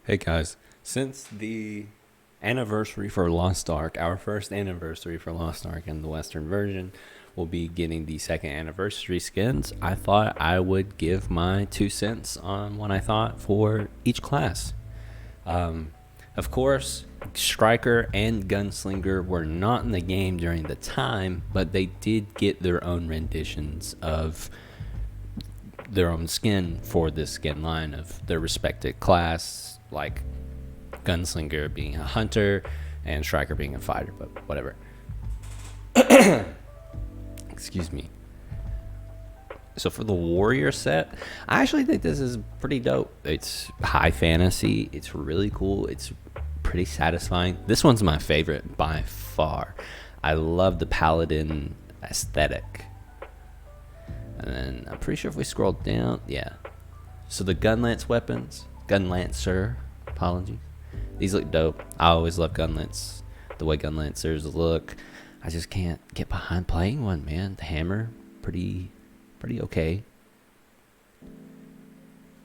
Hey guys, since the anniversary for Lost Ark, our first anniversary for Lost Ark in the Western version, will be getting the second anniversary skins. I thought I would give my 2 cents on what I thought for each class. Of course, Striker and Gunslinger were not in the game during the time, but they did get their own renditions of their own skin for this skin line of their respected class, like Gunslinger being a hunter and Striker being a fighter, but whatever. Excuse me. So for the warrior set, I actually think this is pretty dope. It's high fantasy. It's really cool. It's pretty satisfying. This one's my favorite by far. I love the paladin aesthetic. And then I'm pretty sure if we scroll down, yeah. So the Gunlance weapons, Gunlancer, apologies. These look dope. I always love Gunlance. The way Gunlancers look. I just can't get behind playing one, man. The hammer, pretty okay.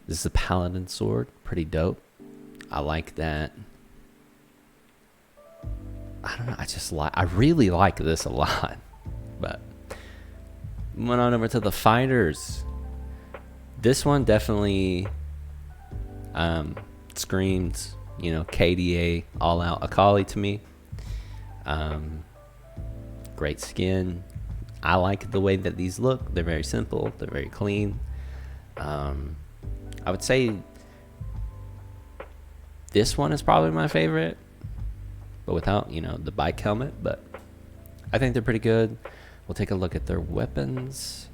This is a paladin sword, pretty dope. I like that. I don't know, I really like this a lot. But went on over to the fighters. This one definitely screams, KDA all out Akali to me. Great skin. I like the way that these look. They're very simple. They're very clean. I would say this one is probably my favorite, but without, the bike helmet. But I think they're pretty good. We'll take a look at their weapons.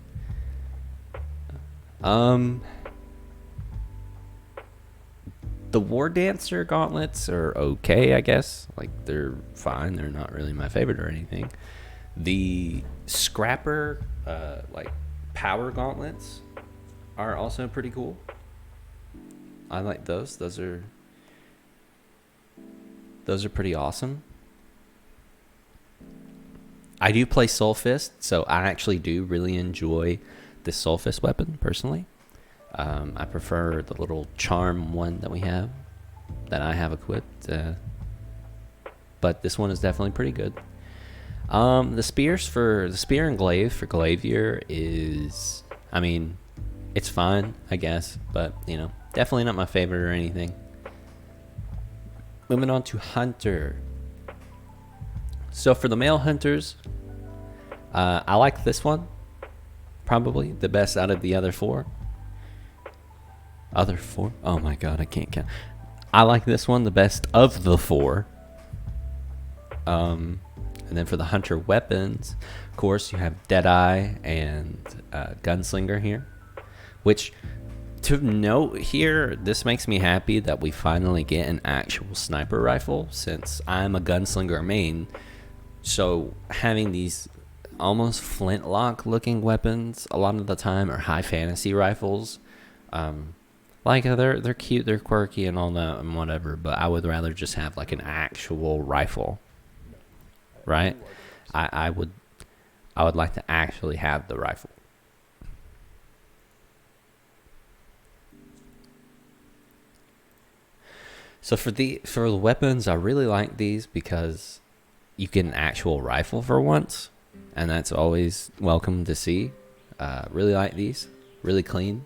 The War Dancer gauntlets are okay, I guess. Like, they're fine. They're not really my favorite or anything. The Scrapper, power gauntlets are also pretty cool. I like those. Those are pretty awesome. I do play Soul Fist, so I actually do really enjoy the Soul Fist weapon, personally. I prefer the little charm one that I have equipped. But this one is definitely pretty good. The spear and glaive for Glaivier is, it's fine, I guess, but, definitely not my favorite or anything. Moving on to Hunter. So for the male hunters, I like this one. Probably the best out of the other four. Other four? Oh my god, I can't count. I like this one the best of the four. And then for the hunter weapons, of course, you have Deadeye and Gunslinger here. Which, to note here, this makes me happy that we finally get an actual sniper rifle, since I'm a Gunslinger main. So having these almost flintlock looking weapons a lot of the time are high fantasy rifles. They're cute, they're quirky and all that and whatever, but I would rather just have like an actual rifle. Right? I would like to actually have the rifle. So for the weapons, I really like these because you get an actual rifle for once, and that's always welcome to see. Really like these. Really clean.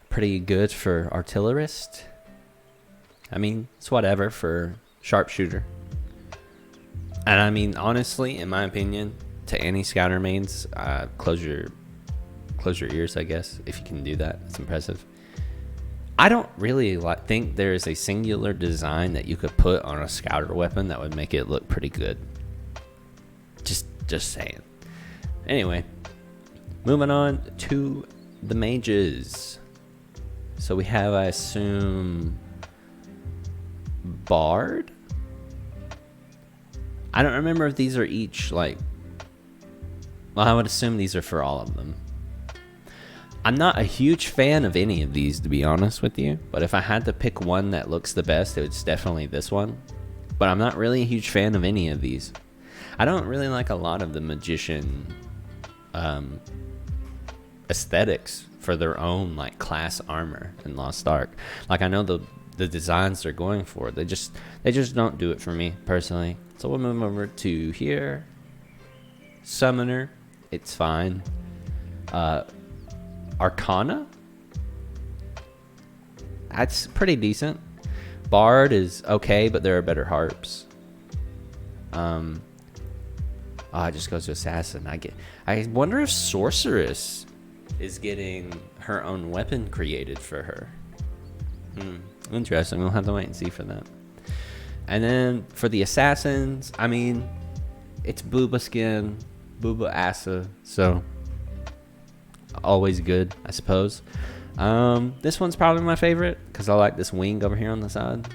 Pretty good for artillerist. It's whatever for sharpshooter. And honestly, in my opinion, to any scouter mains, close your ears, I guess, if you can do that. It's impressive. I don't really think there is a singular design that you could put on a scouter weapon that would make it look pretty good. Just saying. Anyway, moving on to the mages. So we have, I assume, Bard. I don't remember if these are each I would assume these are for all of them. I'm not a huge fan of any of these, to be honest with you. But if I had to pick one that looks the best, it's definitely this one. But I'm not really a huge fan of any of these. I don't really like a lot of the magician aesthetics for their own class armor in Lost Ark. I know the the designs they're going for. They just don't do it for me personally. So we'll move over to here. Summoner, it's fine. Arcana, that's pretty decent. Bard is okay, but there are better harps. It just goes to assassin. I wonder if sorceress is getting her own weapon created for her. Interesting. We'll have to wait and see for that. And then for the assassins, I mean, it's Booba skin, Booba Asa, so always good, I suppose. This one's probably my favorite because I like this wing over here on the side.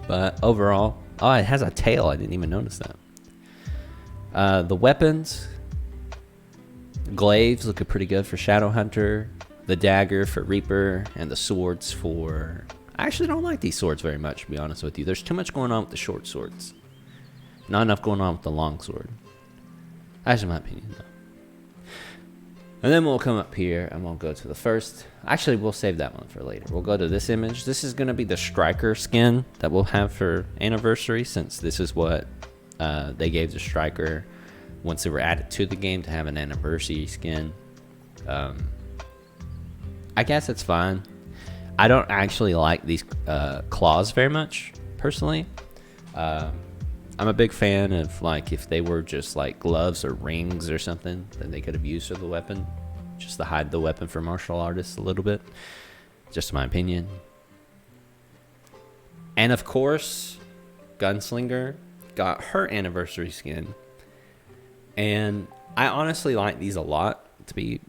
But overall, it has a tail. I didn't even notice that. The weapons, glaives looking pretty good for Shadowhunter, the dagger for Reaper, and the swords for... I actually don't like these swords very much, to be honest with you. There's too much going on with the short swords. Not enough going on with the long sword. That's my opinion, though. And then we'll come up here and we'll go to the first. Actually, we'll save that one for later. We'll go to this image. This is going to be the Striker skin that we'll have for Anniversary, since this is what they gave the Striker once they were added to the game to have an Anniversary skin. I guess it's fine. I don't actually like these claws very much, personally. I'm a big fan of, like, if they were just like gloves or rings or something that they could have used for the weapon, just to hide the weapon for martial artists a little bit. Just my opinion. And of course, Gunslinger got her Anniversary skin. And I honestly like these a lot, to be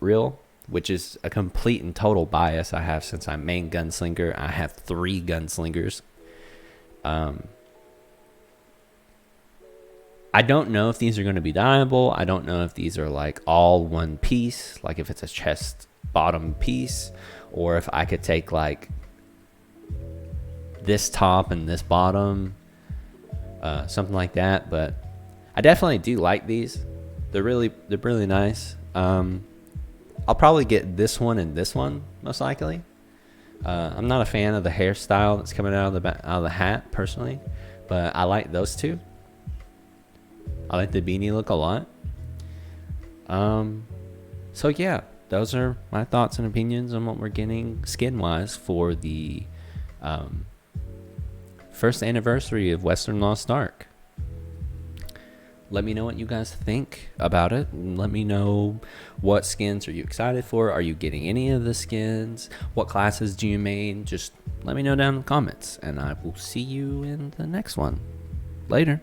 real, which is a complete and total bias I have since I'm main Gunslinger. I have 3 Gunslingers. I don't know if these are going to be dyeable. I don't know if these are like all one piece, like if it's a chest bottom piece, or if I could take like this top and this bottom, something like that. But I definitely do like these. They're really nice. I'll probably get this one and this one most likely. I'm not a fan of the hairstyle that's coming out of the hat personally, but I like those two. I like the beanie look a lot. So yeah, those are my thoughts and opinions on what we're getting skin-wise for the first anniversary of Western Lost Ark. Let me know what you guys think about it. Let me know what skins are you excited for. Are you getting any of the skins? What classes do you main? Just let me know down in the comments, and I will see you in the next one. Later.